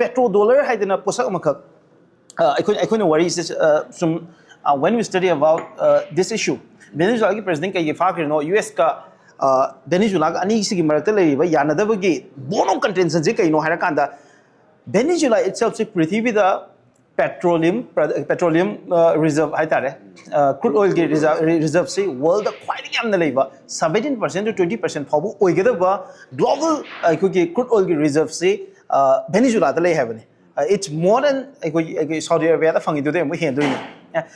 petrodollar haidana posak makak I couldn't worry from when we study about this issue Venezuela president kay fakir no US ka Venezuela ani sigi marakta leriba yanadabagi bono contention je kaino harakanda Venezuela itself is prithvi the petroleum reserve haitare crude oil reserve say world quite yamna leiba 17% to 20% phabu oigedaba global crude oil reserve say Venezuela lay have it's more than Saudi Arabia fangi do them we hen doing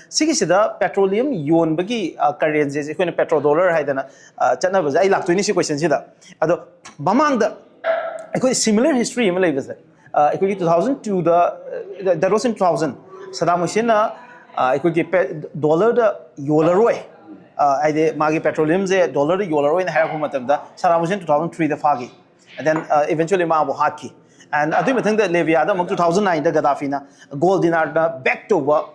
sigi sida petroleum yon bagi currency ko petrodollar haidana chana ba ai lak to ni si question sida ado bamang da similar history am leiba 2002 that was in 2000 Saddam Hussein dollar the yolaroi I magi petroleum ze dollar the yolaroi in hara matam da Saddam Hussein 2003 the fagi and then eventually ma abu haki and I think that Libya da 2009 da Gaddafi na gold dinar da back to work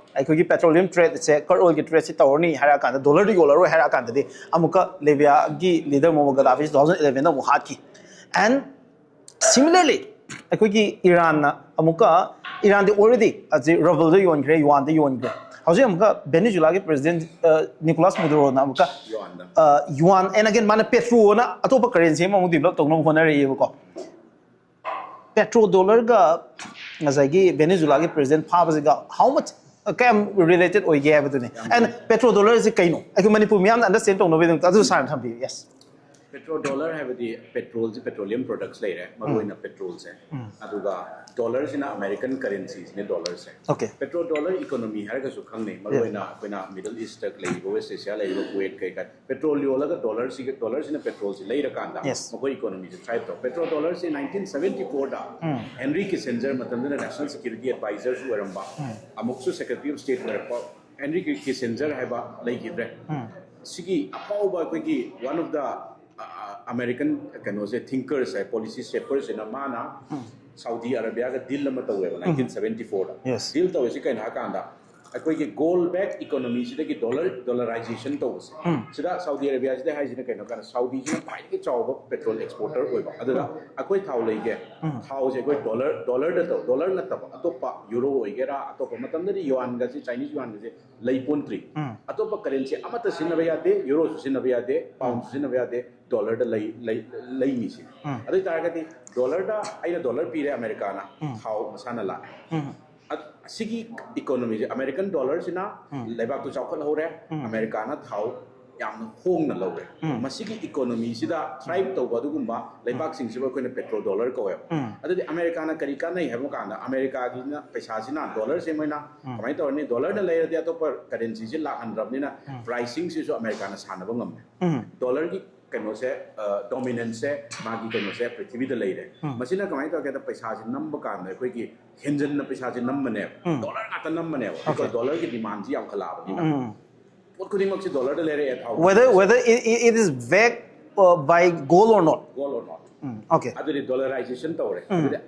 petroleum trade se crude oil trade se tawni hara kan dollar the yolaroi hara kan de amuka Libya gi leader Muammar Gaddafi 2011 da mu haki and similarly Iran amuka Iran they already as a rebel the yuan the yuan how say amuka Venezuela president Nicolas Maduro na amuka yuan and again mana petro na atopa currency ma mu develop tongno khona re ko petrodollar ga ngazagi Venezuela president phabaga how much cam related oi ge abadune and petrodollar is kaino I manipur miam understand tongno be adu san thambi yes petrodollar have the petroleum products later maroina petrols aduga dollars in American currencies ne dollars okay petrodollar economy har ga su khangne maroina koina middle east tak lei west asia lei kuwait kai ka petroleum la dollars in petrols later kanda mako economy se try to petrodollars in 1974 da Henry Kissinger matamda national security advisor su aramba amuksu secretary of state were Henry Kissinger haiba lei gidre sigi apauba kogi one of the American thinkers policy shapers in Amana Saudi Arabia ga deal lama tawe 1974 da deal tawe si kain hakanda akoi ki gold backed economy sida ki dollarization tawe sida Saudi Arabia sida hai sida kain kana Saudi ji pai ki chawba petrol exporter oiba adura akoi thau leige thau je koi dollar da taw dollar na taw atopa euro oigera atopa matam da yuan ga si Chinese yuan ga lei pontri atopa currency amata sinaba yade euro sinaba yade pound sinaba yade dollar da lei ni si adai targati dollar da aina dollar pire America na thau masana la sigi economy American dollars ina lebak tu chawkhat hore America na thau yam hong na lawre masigi economy sida thrive to badu gumba lebak sing siba koina petrodollar ko adadi America na kari ka nai hebo kana America gi na paisa sina dollar se moina kamai to ni dollar na le dia to per currency si la handrab ni na pricing si so America na sana ba ngam dollar gi kano se dominance se magi kano se prithvi da leire masina kamai to ke ta paisa si number kan koi ki henjan na paisa si number ne dollar na ta number ne because dollar ki demand ji am khala ba ni what could him dollar da leire whether it is backed by gold or not okay adri dollarization tawre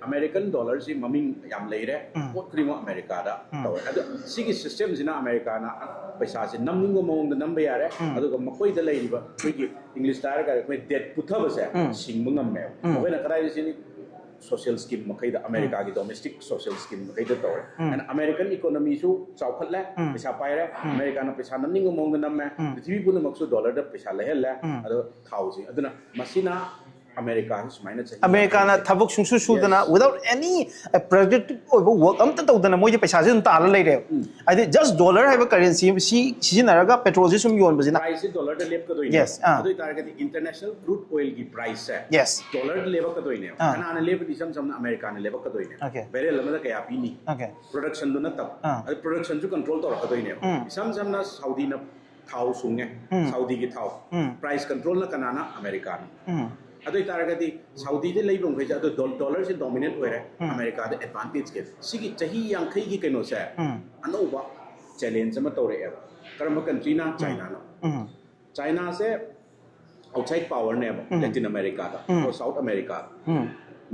American dollars si maming yam leire what could him America da tawre adu sigi systems ina America na paisa si namningo mong da number yare adu ga makoi da leiriba koi English tar ga koi debt puthaba se singmung am me koi na karai si social scheme makai da America gi domestic social scheme makai da tawre and American economy su chawkhat la paisa pai re America na paisa namningo mong da namme prithvi puna maksu dollar da paisa lehel la adu thau si aduna masina America na thabuk sungsu sudana without any project work am ta tawdana moi je paisa jin ta la leire I just dollar have a currency si naraga petrol ji sum yon bazina price dollar da lep ka doi yes adu target international crude oil gi price hai yes dollar lep ka doi ne kana na lep disam sam America na lep ka doi ne bere lamada kaya pi ni production do na tab adu production ju control to ka doi ne sam na Saudi na thau sunge Saudi gi thau price control na kana na America ni adu taragati Saudi de leibong khai adu dollars in dominant hoire America de advantage ke sigi chahi yang khai gi kaino sa anoba challenge ma tore e karam country na China no China se outside power ne Latin America da or South America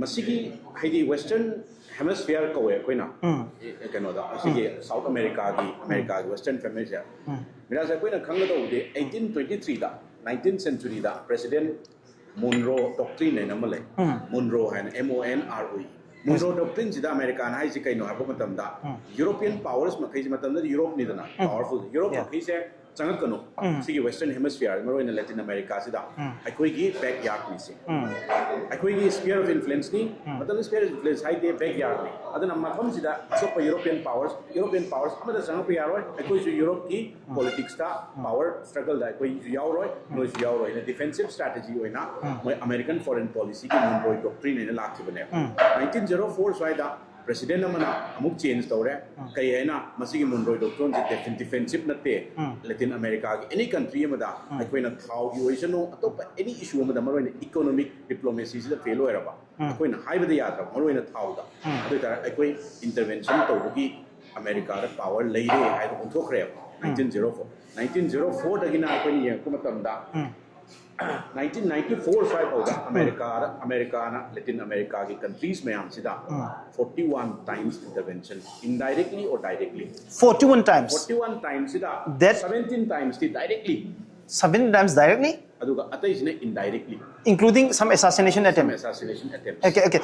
masigi haidi western hemisphere ko e koina kaino da sigi South America gi western hemisphere mira sa koina khang da ude 1823 da 19th century da president Monroe doctrine na malay Monroe and MONROE Monroe Doctrine is American high Zikaino Hapomatamda. European powers, Makizmatam, Europe Nidana, powerful. Europe, Makise, Sanakano, see Western Hemisphere, Moro in Latin America, Sida. I could give backyard missing. I could give sphere of influence, but the sphere of influence, I gave backyard. Other than Makom Sida, so for European powers, other than Sanopiaro, I could Europe key, politics, power struggle that way, Yauro, no Yauro in a defensive strategy, American foreign policy, Monroe Doctrine in a Latin. 1904 so I President Amana Amuk change Tore, Kayana, Masigi Monroe Doctrine, defensive Nate, Latin America, any country, Mada, I queen how you know, any issue with the Maroon economic diplomacy is a failure. I queen high with the Yata, Maroon a Tauda. I queen intervention to America, the power lady, I don't talk 1904. 1904, again, I queen Kumatamda. 1994 so America, Latin America countries में हमसिदा 41 times intervention indirectly or directly 41 times 41 times सिदा that 17 times directly 17 times directly अदुगा अतै इसने indirectly including some assassination attempts okay